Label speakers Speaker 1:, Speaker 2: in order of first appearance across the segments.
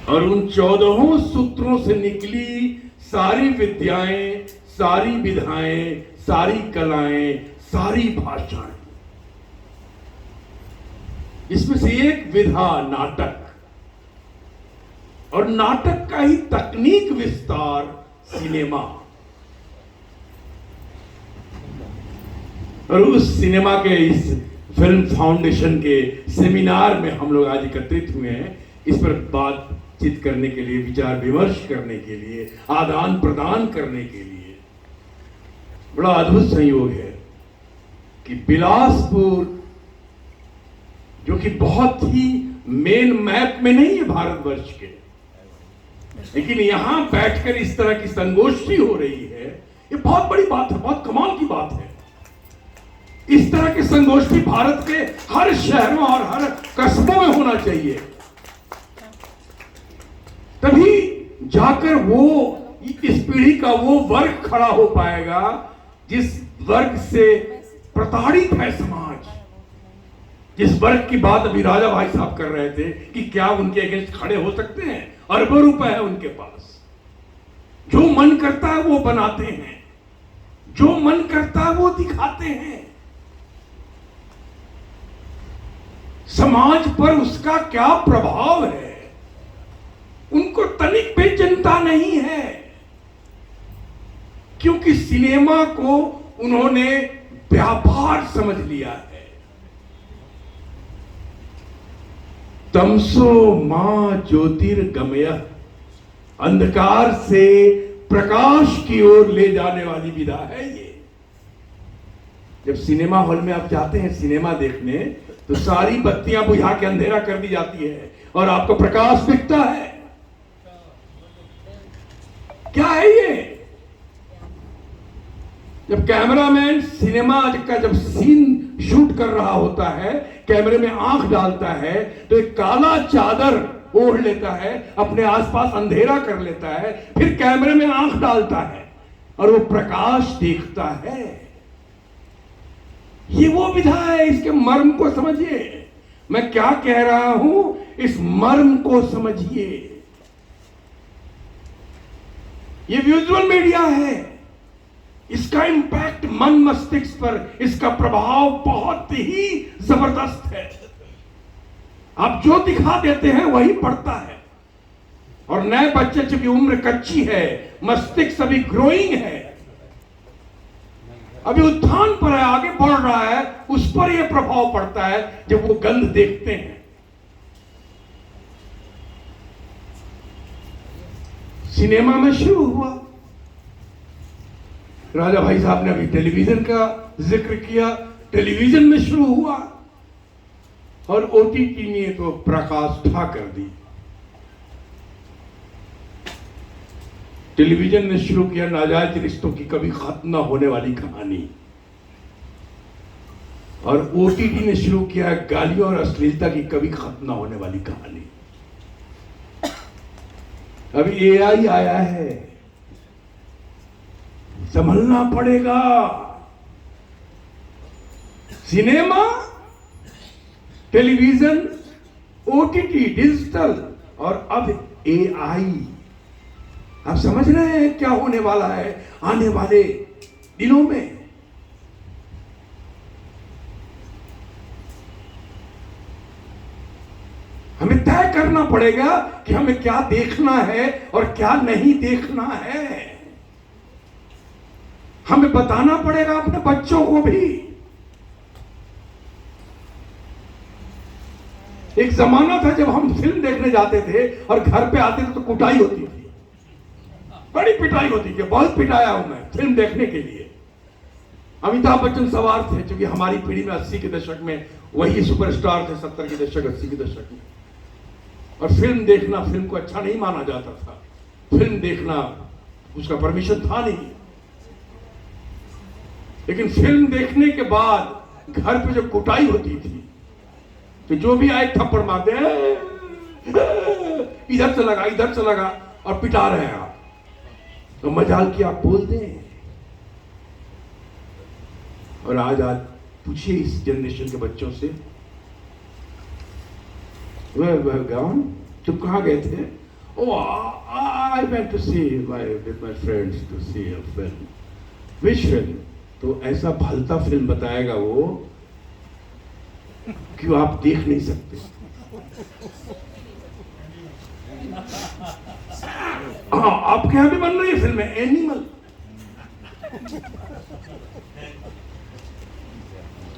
Speaker 1: और उन 14 सूत्रों से निकली सारी विद्याएं, सारी विधाएं, सारी कलाएं, सारी भाषाएं। इसमें से एक विधा नाटक, और नाटक का ही तकनीक विस्तार सिनेमा। और उस सिनेमा के इस फिल्म फाउंडेशन के सेमिनार में हम लोग आज एकत्रित हुए हैं, इस पर बातचीत करने के लिए, विचार विमर्श करने के लिए, आदान प्रदान करने के लिए। बड़ा अद्भुत संयोग है कि बिलासपुर, जो कि बहुत ही मेन मैप में नहीं है भारतवर्ष के, लेकिन यहां बैठकर इस तरह की संगोष्ठी हो रही है, ये बहुत बड़ी बात है, बहुत कमाल की बात है। इस तरह की संगोष्ठी भारत के हर शहरों और हर कस्बों में होना चाहिए, तभी जाकर वो इस पीढ़ी का वो वर्ग खड़ा हो पाएगा जिस वर्ग से प्रताड़ित है समाज, जिस वर्ग की बात अभी राजा भाई साहब कर रहे थे कि क्या उनके अगेंस्ट खड़े हो सकते हैं। अरबों रुपए है उनके पास, जो मन करता है वो बनाते हैं, जो मन करता है वो दिखाते हैं। समाज पर उसका क्या प्रभाव है उनको तनिक भी चिंता नहीं है, क्योंकि सिनेमा को उन्होंने व्यापार समझ लिया है। तमसो मां ज्योतिर्गमय, अंधकार से प्रकाश की ओर ले जाने वाली विधा है ये। जब सिनेमा हॉल में आप जाते हैं सिनेमा देखने, तो सारी बत्तियां बुझा के अंधेरा कर दी जाती है और आपको प्रकाश दिखता है। क्या है ये? जब कैमरामैन सिनेमा का जब सीन शूट कर रहा होता है, कैमरे में आंख डालता है, तो एक काला चादर ओढ़ लेता है, अपने आसपास अंधेरा कर लेता है, फिर कैमरे में आंख डालता है और वो प्रकाश देखता है। ये वो विधा है, इसके मर्म को समझिए। मैं क्या कह रहा हूं, इस मर्म को समझिए। ये विजुअल मीडिया है, इसका इंपैक्ट मन मस्तिष्क पर, इसका प्रभाव बहुत ही जबरदस्त है। आप जो दिखा देते हैं वही पड़ता है। और नए बच्चे चूंकि उम्र कच्ची है, मस्तिष्क अभी ग्रोइंग है, अभी उत्थान पर है, आगे बढ़ रहा है, उस पर यह प्रभाव पड़ता है जब वो गंध देखते हैं। सिनेमा में शुरू हुआ, राजा भाई साहब ने अभी टेलीविजन का जिक्र किया, टेलीविजन में शुरू हुआ और ओटीटी ने तो प्रकाष्ठा कर दी। टेलीविजन ने शुरू किया नाजायज रिश्तों की कभी खत्म न होने वाली कहानी, और ओटीटी ने शुरू किया गालियों और अश्लीलता की कभी खत्म न होने वाली कहानी। अभी एआई आया है, संभलना पड़ेगा। सिनेमा, टेलीविजन, ओटीटी, डिजिटल और अब एआई। आप समझ रहे हैं क्या होने वाला है आने वाले दिनों में? हमें तय करना पड़ेगा कि हमें क्या देखना है और क्या नहीं देखना है। हमें बताना पड़ेगा अपने बच्चों को भी। एक जमाना था जब हम फिल्म देखने जाते थे और घर पे आते थे तो कुटाई होती थी, बड़ी पिटाई होती थी। बहुत पिटाया हूं मैं फिल्म देखने के लिए। अमिताभ बच्चन सवार थे, क्योंकि हमारी पीढ़ी में 80 के दशक में वही सुपरस्टार थे, 70 के दशक 80 के दशक में। और फिल्म देखना, फिल्म को अच्छा नहीं माना जाता था, फिल्म देखना उसका परमिशन था नहीं। लेकिन फिल्म देखने के बाद घर पे जो कुटाई होती थी, तो जो भी आए थप्पड़ मारते, इधर से लगा, इधर से लगा, और पिटा रहे हैं आप, तो मजाल की आप बोल दें। और आज पूछिए इस जनरेशन के बच्चों से, वह गाँव तुम कहाँ गए थे? Oh, I went to see with my friends to see a film. Which film? तो ऐसा भलता फिल्म बताएगा वो कि आप देख नहीं सकते। हाँ, आपके यहाँ भी बन रही है फिल्म एनिमल,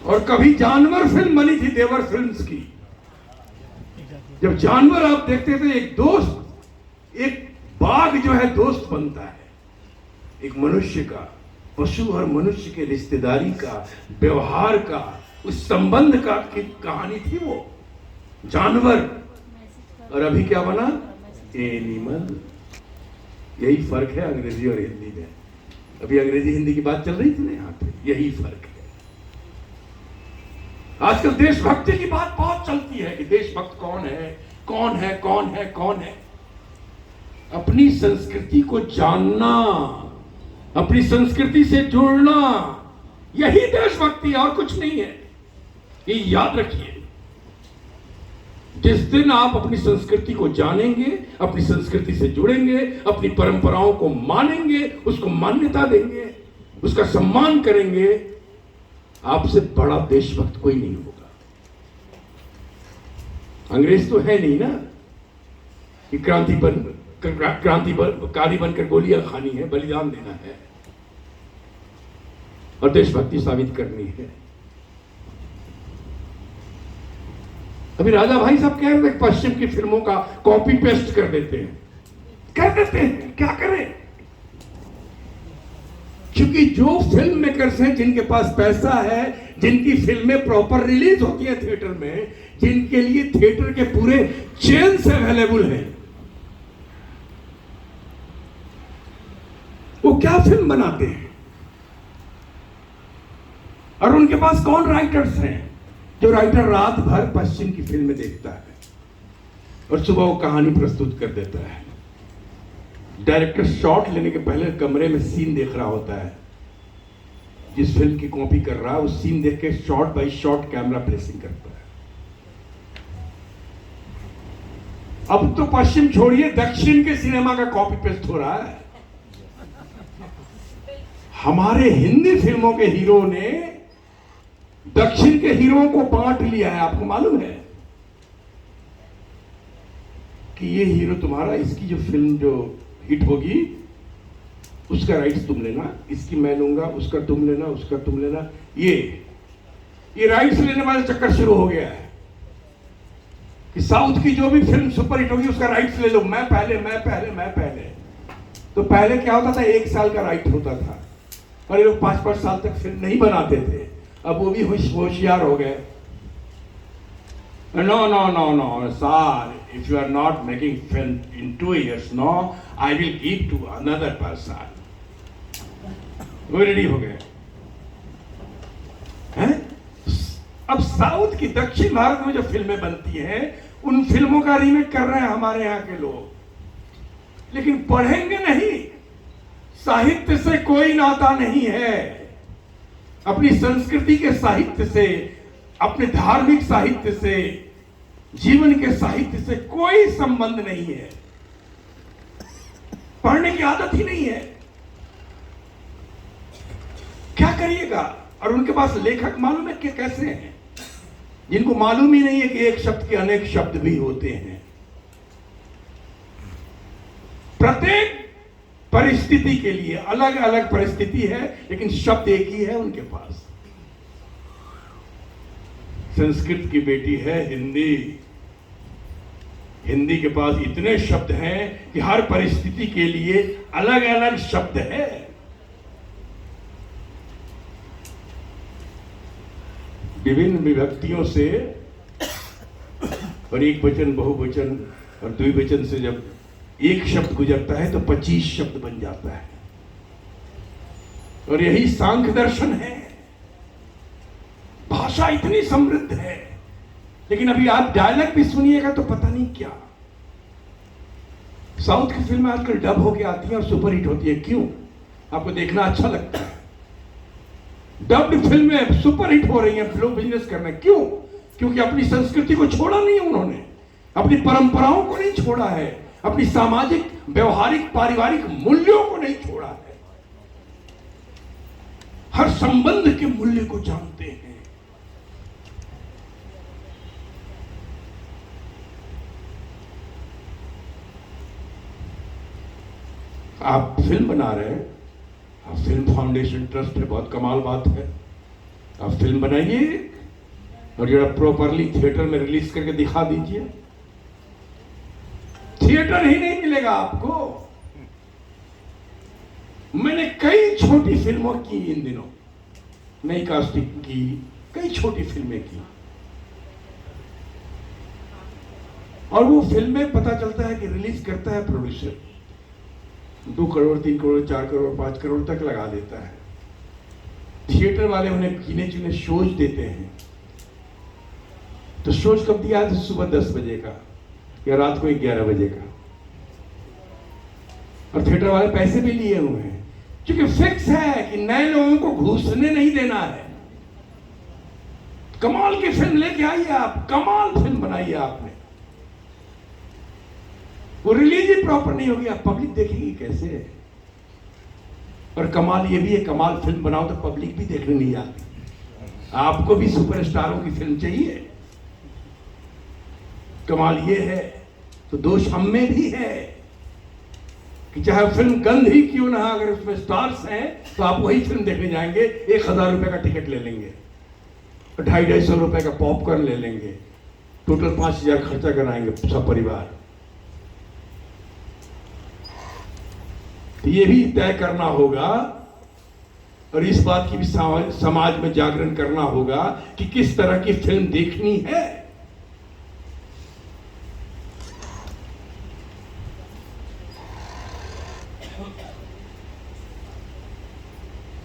Speaker 1: और कभी जानवर फिल्म बनी थी देवर फिल्म्स की। जब जानवर आप देखते थे, एक दोस्त, एक बाघ जो है दोस्त बनता है एक मनुष्य का, पशु और मनुष्य के रिश्तेदारी का, व्यवहार का, उस संबंध का की कहानी थी वो जानवर। और अभी क्या बना? एनिमल। यही फर्क है अंग्रेजी और हिंदी में। अभी अंग्रेजी हिंदी की बात चल रही थी ना यहाँ पे, यही फर्क है। आजकल देशभक्ति की बात बहुत चलती है कि देशभक्त कौन है, कौन है, कौन है, कौन है। अपनी संस्कृति को जानना, अपनी संस्कृति से जुड़ना, यही देशभक्ति है और कुछ नहीं है। ये याद रखिए। जिस दिन आप अपनी संस्कृति को जानेंगे, अपनी संस्कृति से जुड़ेंगे, अपनी परंपराओं को मानेंगे, उसको मान्यता देंगे, उसका सम्मान करेंगे, आपसे बड़ा देशभक्त कोई नहीं होगा। अंग्रेज तो है नहीं ना कि क्रांतिकारी बनकर गोलियां खानी है, बलिदान देना है और देशभक्ति साबित करनी है। अभी राजा भाई साहब कह रहे थे पश्चिम की फिल्मों का कॉपी पेस्ट कर देते हैं, क्या करें? क्योंकि जो फिल्म मेकर्स हैं, जिनके पास पैसा है, जिनकी फिल्में प्रॉपर रिलीज होती है थिएटर में, जिनके लिए थिएटर के पूरे चेन्स अवेलेबल हैं, वो क्या फिल्म बनाते हैं? और उनके पास कौन राइटर्स हैं? जो राइटर रात भर पश्चिम की फिल्में देखता है और सुबह वो कहानी प्रस्तुत कर देता है। डायरेक्टर शॉट लेने के पहले कमरे में सीन देख रहा होता है, जिस फिल्म की कॉपी कर रहा है उस सीन देख के shot bye shot camera placing करता है। अब तो पश्चिम छोड़िए, दक्षिण के सिनेमा का कॉपी पेस्ट हो रहा है। हमारे हिंदी फिल्मों के हीरो ने दक्षिण के हीरोओं को बांट लिया है। आपको मालूम है कि ये हीरो तुम्हारा, इसकी जो फिल्म जो हिट होगी उसका राइट्स तुम लेना, इसकी मैं लूंगा, उसका तुम लेना, उसका तुम लेना। ये राइट्स लेने वाला चक्कर शुरू हो गया है कि साउथ की जो भी फिल्म सुपर हिट होगी उसका राइट्स ले लो, मैं पहले। तो पहले क्या होता था, 1 साल का राइट होता था और ये लोग 5-5 साल तक फिल्म नहीं बनाते थे। अब वो भी होशियार हो गए। No, sir. If you are not making film in 2 years, no, I will give to another person. वो रेडी हो गए हैं? अब साउथ की, दक्षिण भारत में जो फिल्में बनती हैं, उन फिल्मों का रीमेक कर रहे हैं हमारे यहाँ के लोग, लेकिन पढ़ेंगे नहीं। साहित्य से कोई नाता नहीं है, अपनी संस्कृति के साहित्य से, अपने धार्मिक साहित्य से, जीवन के साहित्य से कोई संबंध नहीं है। पढ़ने की आदत ही नहीं है। क्या करिएगा? और उनके पास लेखक मालूम है कि कैसे हैं, जिनको मालूम ही नहीं है कि एक शब्द के अनेक शब्द भी होते हैं। प्रत्येक परिस्थिति के लिए अलग अलग परिस्थिति है, लेकिन शब्द एक ही है उनके पास। संस्कृत की बेटी है हिंदी। हिंदी के पास इतने शब्द हैं कि हर परिस्थिति के लिए अलग अलग शब्द है। विभिन्न विभक्तियों से और एक वचन, बहुवचन और द्विवचन से जब एक शब्द गुजरता है तो 25 शब्द बन जाता है। और यही सांख्य दर्शन है। भाषा इतनी समृद्ध है, लेकिन अभी आप डायलॉग भी सुनिएगा तो पता नहीं क्या। साउथ की फिल्में आजकल डब होके आती हैं और सुपरहिट होती है। क्यों? आपको देखना अच्छा लगता है। डब्ड फिल्में सुपरहिट हो रही हैं, लोग बिजनेस कर रहे हैं। क्यों? क्योंकि अपनी संस्कृति को छोड़ा नहीं है उन्होंने। अपनी परंपराओं को नहीं छोड़ा है, अपनी सामाजिक व्यवहारिक पारिवारिक मूल्यों को नहीं छोड़ा है, हर संबंध के मूल्य को जानते हैं। आप फिल्म बना रहे हैं, आप फिल्म फाउंडेशन ट्रस्ट है, बहुत कमाल बात है। आप फिल्म बनाइए और जरा प्रॉपरली थिएटर में रिलीज करके दिखा दीजिए। थिएटर ही नहीं मिलेगा आपको। मैंने कई छोटी फिल्मों की इन दिनों, नई कास्टिंग की, कई छोटी फिल्में की, और वो फिल्में पता चलता है कि रिलीज करता है प्रोड्यूसर 2 करोड़ 3 करोड़ 4 करोड़ 5 करोड़ तक लगा देता है। थिएटर वाले उन्हें गिने चुने शोज देते हैं। तो शोज कब दिया है? सुबह 10 बजे का या रात को 11 बजे का। और थिएटर वाले पैसे भी लिए हुए हैं, क्योंकि फिक्स है कि नए लोगों को घुसने नहीं देना है। कमाल की फिल्म लेके आइए आप, कमाल फिल्म बनाइए आपने, वो रिलीज ही प्रॉपर नहीं होगी, आप पब्लिक देखेगी कैसे? और कमाल ये भी है, कमाल फिल्म बनाओ तो पब्लिक भी देखने नहीं आती। आपको भी सुपरस्टारों की फिल्म चाहिए। कमाल ये है, तो दोष हम में भी है कि चाहे फिल्म गंद ही क्यों ना, अगर उसमें स्टार्स हैं तो आप वही फिल्म देखने जाएंगे, 1000 रुपए का टिकट ले लेंगे, 250-250 रुपए का पॉपकॉर्न ले लेंगे, टोटल 5000 खर्चा कराएंगे सब परिवार। तो ये भी तय करना होगा और इस बात की भी समाज में जागरण करना होगा कि किस तरह की फिल्म देखनी है।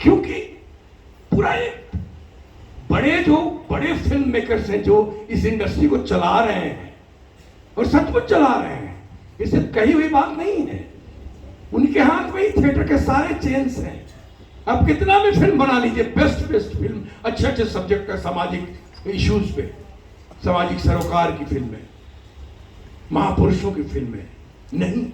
Speaker 1: क्योंकि पूरा एक बड़े फिल्म मेकर्स हैं जो इस इंडस्ट्री को चला रहे हैं और सचमुच चला रहे हैं, इससे कही हुई बात नहीं है। उनके हाथ में ही थिएटर के सारे चेन्स हैं। अब कितना भी फिल्म बना लीजिए, बेस्ट फिल्म, अच्छे सब्जेक्ट का, सामाजिक इश्यूज पे, सामाजिक सरोकार की फिल्में, महापुरुषों की फिल्में, नहीं।